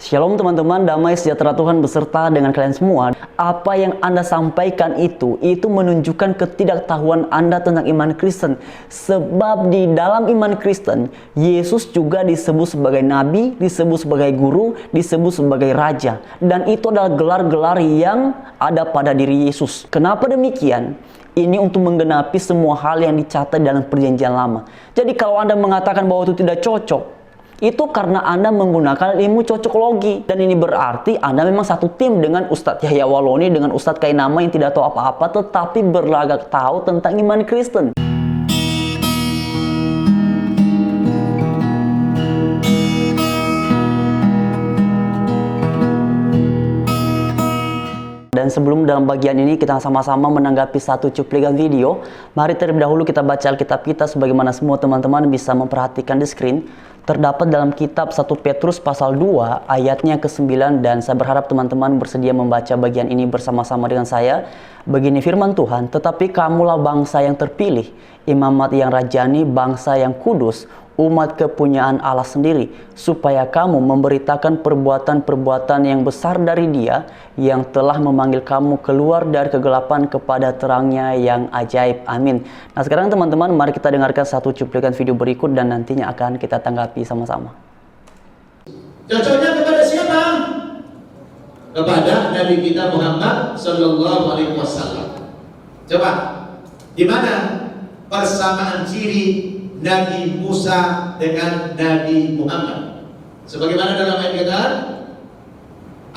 Shalom teman-teman, damai sejahtera Tuhan beserta dengan kalian semua. Apa yang Anda sampaikan itu menunjukkan ketidaktahuan Anda tentang iman Kristen. Sebab di dalam iman Kristen, Yesus juga disebut sebagai nabi, disebut sebagai guru, disebut sebagai raja. Dan itu adalah gelar-gelar yang ada pada diri Yesus. Kenapa demikian? Ini untuk menggenapi semua hal yang dicatat dalam perjanjian lama. Jadi kalau Anda mengatakan bahwa itu tidak cocok, itu karena Anda menggunakan ilmu cocokologi. Dan ini berarti Anda memang satu tim dengan Ustadz Yahya Waloni, dengan Ustadz Kainama yang tidak tahu apa-apa tetapi berlagak tahu tentang iman Kristen. Dan sebelum dalam bagian ini kita sama-sama menanggapi satu cuplikan video, mari terlebih dahulu kita baca Alkitab kita sebagaimana semua teman-teman bisa memperhatikan di screen. Terdapat dalam kitab 1 Petrus pasal 2 ayatnya ke-9, dan saya berharap teman-teman bersedia membaca bagian ini bersama-sama dengan saya. Begini firman Tuhan, "Tetapi kamulah bangsa yang terpilih, imamat yang rajani, bangsa yang kudus, umat kepunyaan Allah sendiri, supaya kamu memberitakan perbuatan-perbuatan yang besar dari Dia yang telah memanggil kamu keluar dari kegelapan kepada terangnya yang ajaib." Amin. Nah sekarang teman-teman, mari kita dengarkan satu cuplikan video berikut dan nantinya akan kita tanggapi sama-sama. Cocoknya kepada siapa? Kepada Nabi kita Muhammad Sallallahu Alaihi Wasallam. Coba, di mana persamaan ciri Nabi Musa dengan Nabi Muhammad? Sebagaimana dalam ayat kata,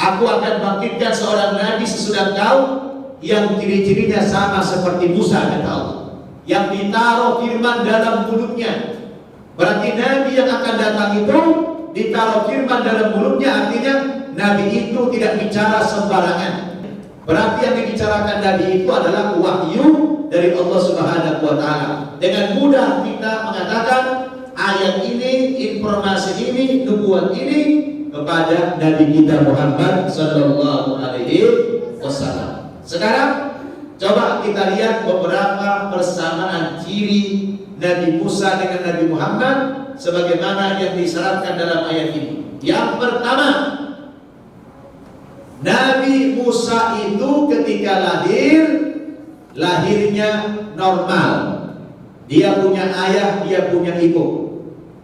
"Aku akan bangkitkan seorang nabi sesudah kau yang ciri-cirinya sama seperti Musa," kata Allah, "yang ditaruh firman dalam mulutnya." Berarti nabi yang akan datang itu ditaruh firman dalam mulutnya, artinya nabi itu tidak bicara sembarangan. Berarti yang dibicarakan nabi itu adalah wahyu dari Allah Subhanahu wa Ta'ala. Dengan mudah kita mengatakan ayat ini, informasi ini, nubuat ini kepada Nabi kita Muhammad Sallallahu Alaihi Wasallam. Sekarang coba kita lihat beberapa persamaan ciri Nabi Musa dengan Nabi Muhammad sebagaimana yang disyaratkan dalam ayat ini. Yang pertama, Nabi Musa itu ketika lahirnya normal. Dia punya ayah, dia punya ibu.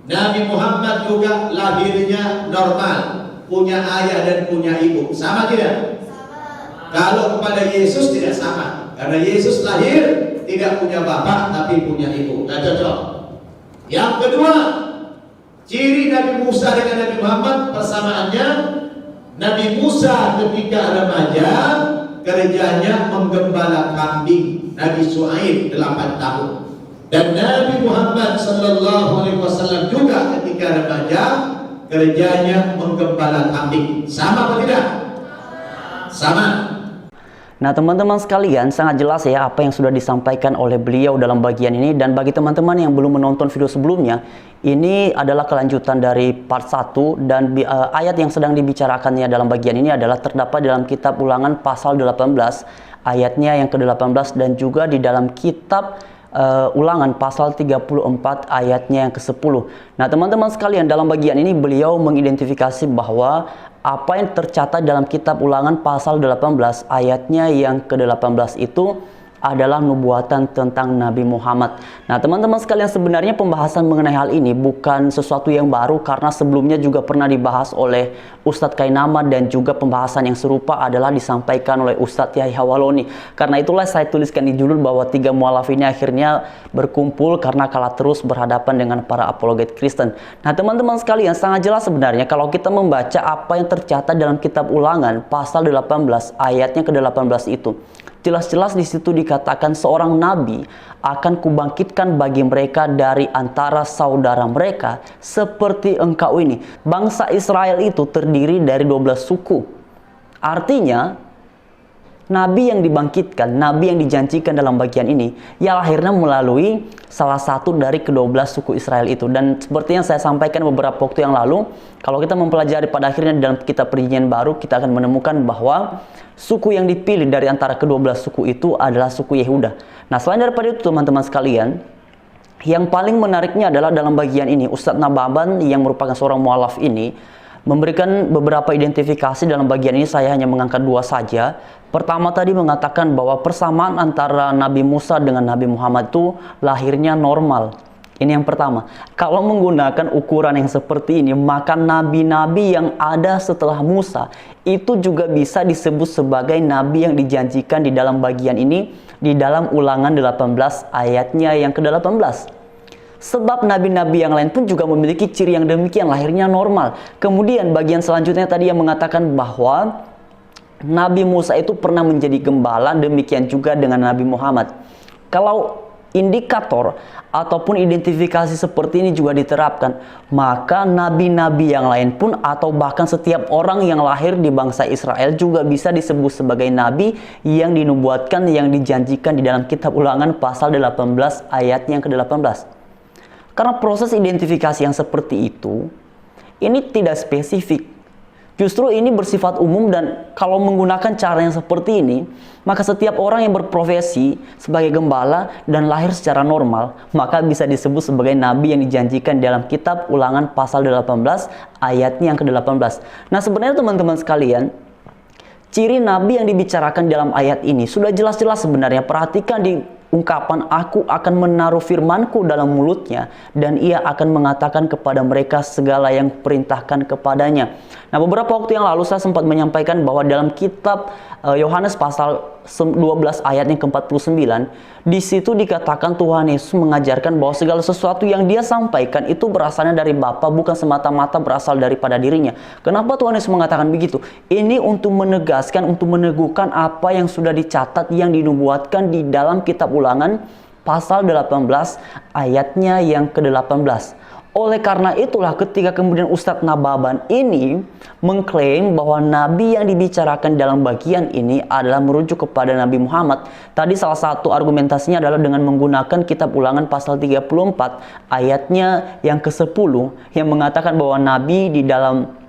Nabi Muhammad juga lahirnya normal, punya ayah dan punya ibu. Sama tidak? Sama. Kalau kepada Yesus tidak sama, karena Yesus lahir tidak punya bapak tapi punya ibu. Nah cocok. Yang kedua, ciri Nabi Musa dengan Nabi Muhammad persamaannya, Nabi Musa ketika remaja kerjanya menggembala kambing, Nabi Shu'aib 8 tahun. Dan Nabi Muhammad Sallallahu Alaihi Wasallam juga ketika remaja kerjanya menggembala kambing. Sama atau tidak? Sama. Nah teman-teman sekalian, sangat jelas ya apa yang sudah disampaikan oleh beliau dalam bagian ini. Dan bagi teman-teman yang belum menonton video sebelumnya, ini adalah kelanjutan dari part 1. Dan ayat yang sedang dibicarakannya dalam bagian ini adalah terdapat dalam kitab Ulangan pasal 18 ayatnya yang ke-18, dan juga di dalam kitab Ulangan pasal 34 ayatnya yang ke-10. Nah teman-teman sekalian, dalam bagian ini beliau mengidentifikasi bahwa apa yang tercatat dalam kitab Ulangan pasal 18 ayatnya yang ke-18 itu adalah nubuatan tentang Nabi Muhammad. Nah teman-teman sekalian, sebenarnya pembahasan mengenai hal ini bukan sesuatu yang baru, karena sebelumnya juga pernah dibahas oleh Ustadz Kainama, dan juga pembahasan yang serupa adalah disampaikan oleh Ustadz Yahya Waloni. Karena itulah saya tuliskan di judul bahwa 3 mualaf ini akhirnya berkumpul karena kalah terus berhadapan dengan para apologet Kristen. Nah teman-teman sekalian, sangat jelas sebenarnya kalau kita membaca apa yang tercatat dalam kitab Ulangan pasal 18 ayatnya ke-18 itu, jelas-jelas di situ dikatakan seorang nabi akan kubangkitkan bagi mereka dari antara saudara mereka seperti engkau ini. Bangsa Israel itu terdiri dari 12 suku. Artinya nabi yang dibangkitkan, nabi yang dijanjikan dalam bagian ini, ya akhirnya melalui salah satu dari ke-12 suku Israel itu. Dan seperti yang saya sampaikan beberapa waktu yang lalu, kalau kita mempelajari pada akhirnya dalam kitab Perjanjian Baru, kita akan menemukan bahwa suku yang dipilih dari antara ke-12 suku itu adalah suku Yehuda. Nah selain daripada itu teman-teman sekalian, yang paling menariknya adalah dalam bagian ini Ustadz Nababan yang merupakan seorang mualaf ini Memberikan beberapa identifikasi dalam bagian ini saya hanya mengangkat dua saja. Pertama tadi mengatakan bahwa persamaan antara Nabi Musa dengan Nabi Muhammad itu lahirnya normal. Ini yang pertama. Kalau menggunakan ukuran yang seperti ini, maka nabi-nabi yang ada setelah Musa itu juga bisa disebut sebagai nabi yang dijanjikan di dalam bagian ini, di dalam Ulangan 18 ayatnya yang ke-18. Sebab nabi-nabi yang lain pun juga memiliki ciri yang demikian, lahirnya normal. Kemudian bagian selanjutnya tadi yang mengatakan bahwa Nabi Musa itu pernah menjadi gembala, demikian juga dengan Nabi Muhammad. Kalau indikator ataupun identifikasi seperti ini juga diterapkan, maka nabi-nabi yang lain pun atau bahkan setiap orang yang lahir di bangsa Israel juga bisa disebut sebagai nabi yang dinubuatkan, yang dijanjikan di dalam kitab Ulangan pasal 18 ayatnya yang ke-18. Karena proses identifikasi yang seperti itu, ini tidak spesifik. Justru ini bersifat umum, dan kalau menggunakan cara yang seperti ini, maka setiap orang yang berprofesi sebagai gembala dan lahir secara normal, maka bisa disebut sebagai nabi yang dijanjikan dalam kitab Ulangan pasal 18 ayatnya yang ke-18. Nah, sebenarnya teman-teman sekalian, ciri nabi yang dibicarakan dalam ayat ini sudah jelas-jelas sebenarnya. Perhatikan di ungkapan, aku akan menaruh firmanku dalam mulutnya dan ia akan mengatakan kepada mereka segala yang perintahkan kepadanya. Nah, beberapa waktu yang lalu saya sempat menyampaikan bahwa dalam kitab Yohanes pasal 12 ayat yang ke-49, di situ dikatakan Tuhan Yesus mengajarkan bahwa segala sesuatu yang dia sampaikan itu berasalnya dari Bapa, bukan semata-mata berasal daripada dirinya. Kenapa Tuhan Yesus mengatakan begitu? Ini untuk menegaskan, untuk meneguhkan apa yang sudah dicatat, yang dinubuatkan di dalam kitab Ulangan pasal 18 ayatnya yang ke-18. Oleh karena itulah ketika kemudian Ustadz Nababan ini mengklaim bahwa nabi yang dibicarakan dalam bagian ini adalah merujuk kepada Nabi Muhammad. Tadi salah satu argumentasinya adalah dengan menggunakan kitab Ulangan pasal 34 ayatnya yang ke-10 yang mengatakan bahwa nabi di dalam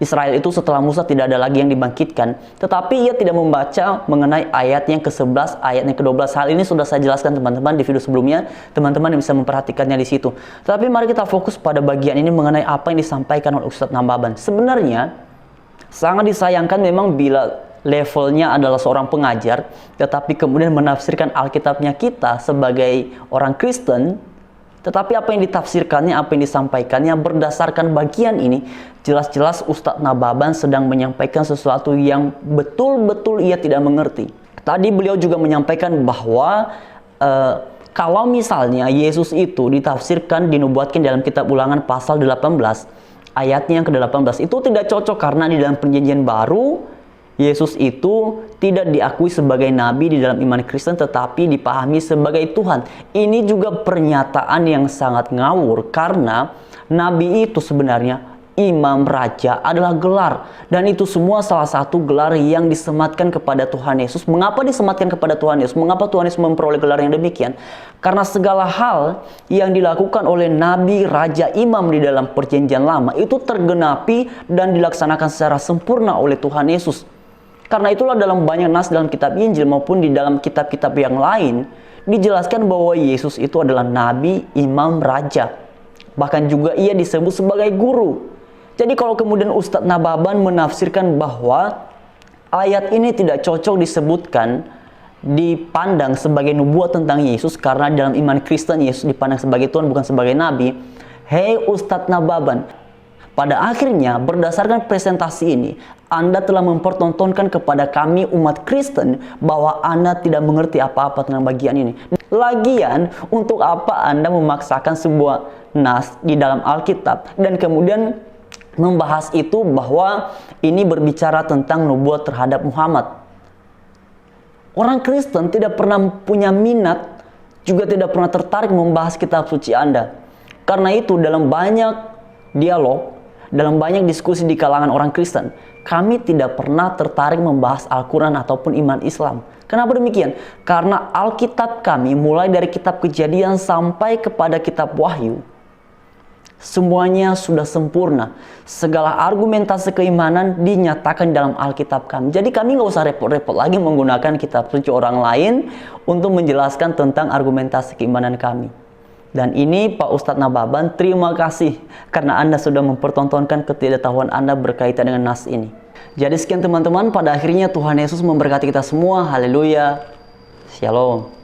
Israel itu setelah Musa tidak ada lagi yang dibangkitkan. Tetapi ia tidak membaca mengenai ayat yang ke-11, ayat yang ke-12. Hal ini sudah saya jelaskan teman-teman di video sebelumnya. Teman-teman bisa memperhatikannya di situ. Tetapi mari kita fokus pada bagian ini mengenai apa yang disampaikan oleh Ustadz Nababan. Sebenarnya sangat disayangkan memang bila levelnya adalah seorang pengajar, tetapi kemudian menafsirkan Alkitabnya kita sebagai orang Kristen. Tetapi apa yang ditafsirkannya, apa yang disampaikannya berdasarkan bagian ini, jelas-jelas Ustadz Nababan sedang menyampaikan sesuatu yang betul-betul ia tidak mengerti. Tadi beliau juga menyampaikan bahwa kalau misalnya Yesus itu ditafsirkan, dinubuatkan dalam kitab Ulangan pasal 18, ayatnya yang ke-18, itu tidak cocok karena di dalam perjanjian baru, Yesus itu tidak diakui sebagai nabi di dalam iman Kristen, tetapi dipahami sebagai Tuhan. Ini juga pernyataan yang sangat ngawur, karena nabi itu sebenarnya imam, raja adalah gelar, dan itu semua salah satu gelar yang disematkan kepada Tuhan Yesus. Mengapa disematkan kepada Tuhan Yesus? Mengapa Tuhan Yesus memperoleh gelar yang demikian? Karena segala hal yang dilakukan oleh nabi, raja, imam di dalam perjanjian lama itu tergenapi dan dilaksanakan secara sempurna oleh Tuhan Yesus. Karena itulah dalam banyak nas dalam kitab Injil maupun di dalam kitab-kitab yang lain dijelaskan bahwa Yesus itu adalah nabi, imam, raja. Bahkan juga ia disebut sebagai guru. Jadi kalau kemudian Ustadz Nababan menafsirkan bahwa ayat ini tidak cocok disebutkan, dipandang sebagai nubuat tentang Yesus, karena dalam iman Kristen Yesus dipandang sebagai Tuhan bukan sebagai nabi. Hei Ustadz Nababan, pada akhirnya berdasarkan presentasi ini, Anda telah mempertontonkan kepada kami umat Kristen bahwa Anda tidak mengerti apa-apa tentang bagian ini. Lagian, untuk apa Anda memaksakan sebuah nas di dalam Alkitab dan kemudian membahas itu bahwa ini berbicara tentang nubuat terhadap Muhammad? Orang Kristen tidak pernah punya minat, juga tidak pernah tertarik membahas kitab suci Anda. Karena itu dalam banyak dialog, dalam banyak diskusi di kalangan orang Kristen, kami tidak pernah tertarik membahas Al-Quran ataupun iman Islam. Kenapa demikian? Karena Alkitab kami mulai dari kitab Kejadian sampai kepada kitab Wahyu, semuanya sudah sempurna. Segala argumentasi keimanan dinyatakan dalam Alkitab kami. Jadi kami nggak usah repot-repot lagi menggunakan kitab suci orang lain untuk menjelaskan tentang argumentasi keimanan kami. Dan ini Pak Ustadz Nababan, terima kasih karena Anda sudah mempertontonkan ketidaktahuan Anda berkaitan dengan nas ini. Jadi sekian teman-teman, pada akhirnya Tuhan Yesus memberkati kita semua. Haleluya. Shalom.